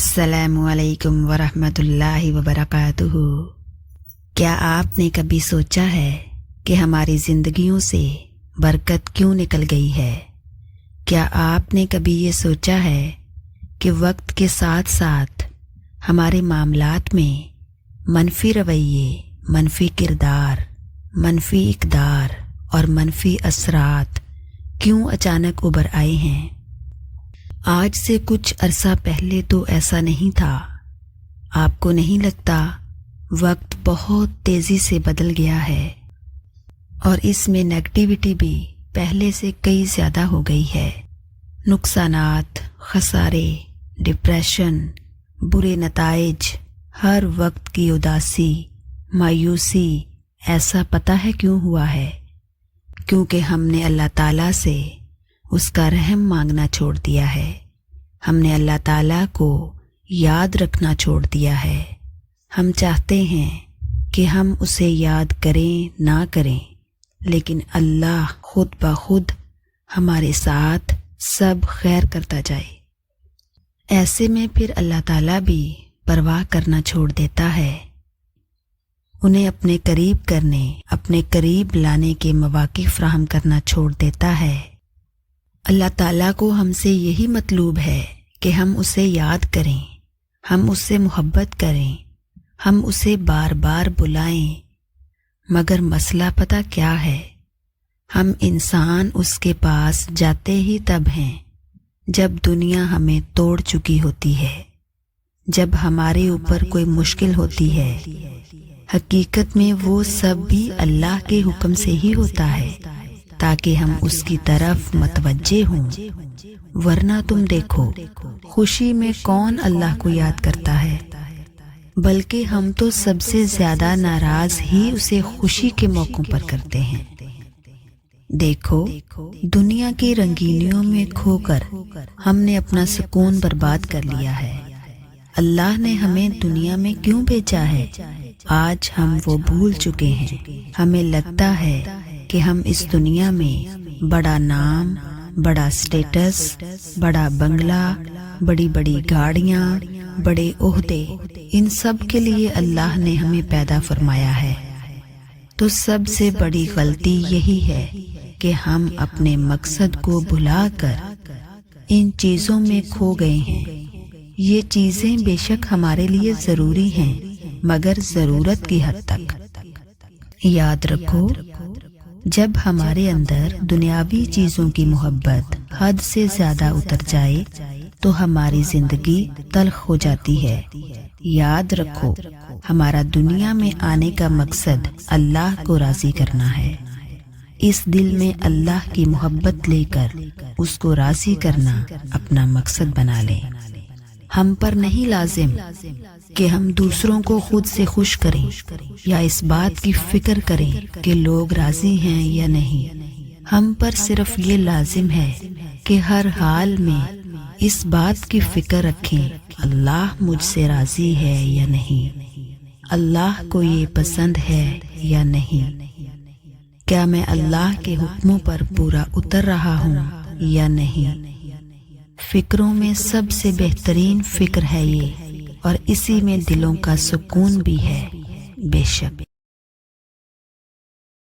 السلام علیکم ورحمۃ اللہ وبرکاتہ۔ کیا آپ نے کبھی سوچا ہے کہ ہماری زندگیوں سے برکت کیوں نکل گئی ہے؟ کیا آپ نے کبھی یہ سوچا ہے کہ وقت کے ساتھ ساتھ ہمارے معاملات میں منفی رویے، منفی کردار، منفی اقدار اور منفی اثرات کیوں اچانک ابھر آئے ہیں؟ آج سے کچھ عرصہ پہلے تو ایسا نہیں تھا۔ آپ کو نہیں لگتا وقت بہت تیزی سے بدل گیا ہے اور اس میں نیگیٹیوٹی بھی پہلے سے کئی زیادہ ہو گئی ہے؟ نقصانات، خسارے، ڈپریشن، برے نتائج، ہر وقت کی اداسی، مایوسی، ایسا پتہ ہے کیوں ہوا ہے؟ کیونکہ ہم نے اللہ تعالیٰ سے اس کا رحم مانگنا چھوڑ دیا ہے۔ ہم نے اللہ تعالیٰ کو یاد رکھنا چھوڑ دیا ہے۔ ہم چاہتے ہیں کہ ہم اسے یاد کریں نہ کریں، لیکن اللہ خود بخود ہمارے ساتھ سب خیر کرتا جائے۔ ایسے میں پھر اللہ تعالیٰ بھی پرواہ کرنا چھوڑ دیتا ہے، انہیں اپنے قریب کرنے، اپنے قریب لانے کے مواقع فراہم کرنا چھوڑ دیتا ہے۔ اللہ تعالیٰ کو ہم سے یہی مطلوب ہے کہ ہم اسے یاد کریں، ہم اس سے محبت کریں، ہم اسے بار بار بلائیں، مگر مسئلہ پتہ کیا ہے؟ ہم انسان اس کے پاس جاتے ہی تب ہیں جب دنیا ہمیں توڑ چکی ہوتی ہے، جب ہمارے اوپر کوئی مشکل ہوتی ہے۔ حقیقت میں وہ سب بھی اللہ کے حکم سے ہی ہوتا ہے تاکہ ہم اس کی طرف متوجہ ہوں، ورنہ تم دیکھو خوشی میں کون اللہ کو یاد کرتا ہے؟ بلکہ ہم تو سب سے زیادہ ناراض ہی اسے خوشی کے موقعوں پر کرتے ہیں۔ دیکھو، دنیا کی رنگینیوں میں کھو کر ہم نے اپنا سکون برباد کر لیا ہے۔ اللہ نے ہمیں دنیا میں کیوں بھیجا ہے؟ آج ہم وہ بھول چکے ہیں۔ ہمیں لگتا ہے کہ ہم اس دنیا میں بڑا نام، بڑا سٹیٹس، بڑا بنگلہ، بڑی بڑی گاڑیاں، بڑے عہدے، ان سب کے لیے اللہ نے ہمیں پیدا فرمایا ہے۔ تو سب سے بڑی غلطی یہی ہے کہ ہم اپنے مقصد کو بھلا کر ان چیزوں میں کھو گئے ہیں۔ یہ چیزیں بے شک ہمارے لیے ضروری ہیں، مگر ضرورت کی حد تک۔ یاد رکھو، جب ہمارے اندر دنیاوی چیزوں کی محبت حد سے زیادہ اتر جائے تو ہماری زندگی تلخ ہو جاتی ہے۔ یاد رکھو، ہمارا دنیا میں آنے کا مقصد اللہ کو راضی کرنا ہے۔ اس دل میں اللہ کی محبت لے کر اس کو راضی کرنا اپنا مقصد بنا لیں۔ ہم پر نہیں لازم کہ ہم دوسروں کو خود سے خوش کریں یا اس بات کی فکر کریں کہ لوگ راضی ہیں یا نہیں۔ ہم پر صرف یہ لازم ہے کہ ہر حال میں اس بات کی فکر رکھیں، اللہ مجھ سے راضی ہے یا نہیں، اللہ کو یہ پسند ہے یا نہیں، کیا میں اللہ کے حکموں پر پورا اتر رہا ہوں یا نہیں۔ فکروں میں سب سے بہترین فکر ہے یہ، اور اسی میں دلوں کا سکون بھی ہے، بے شک۔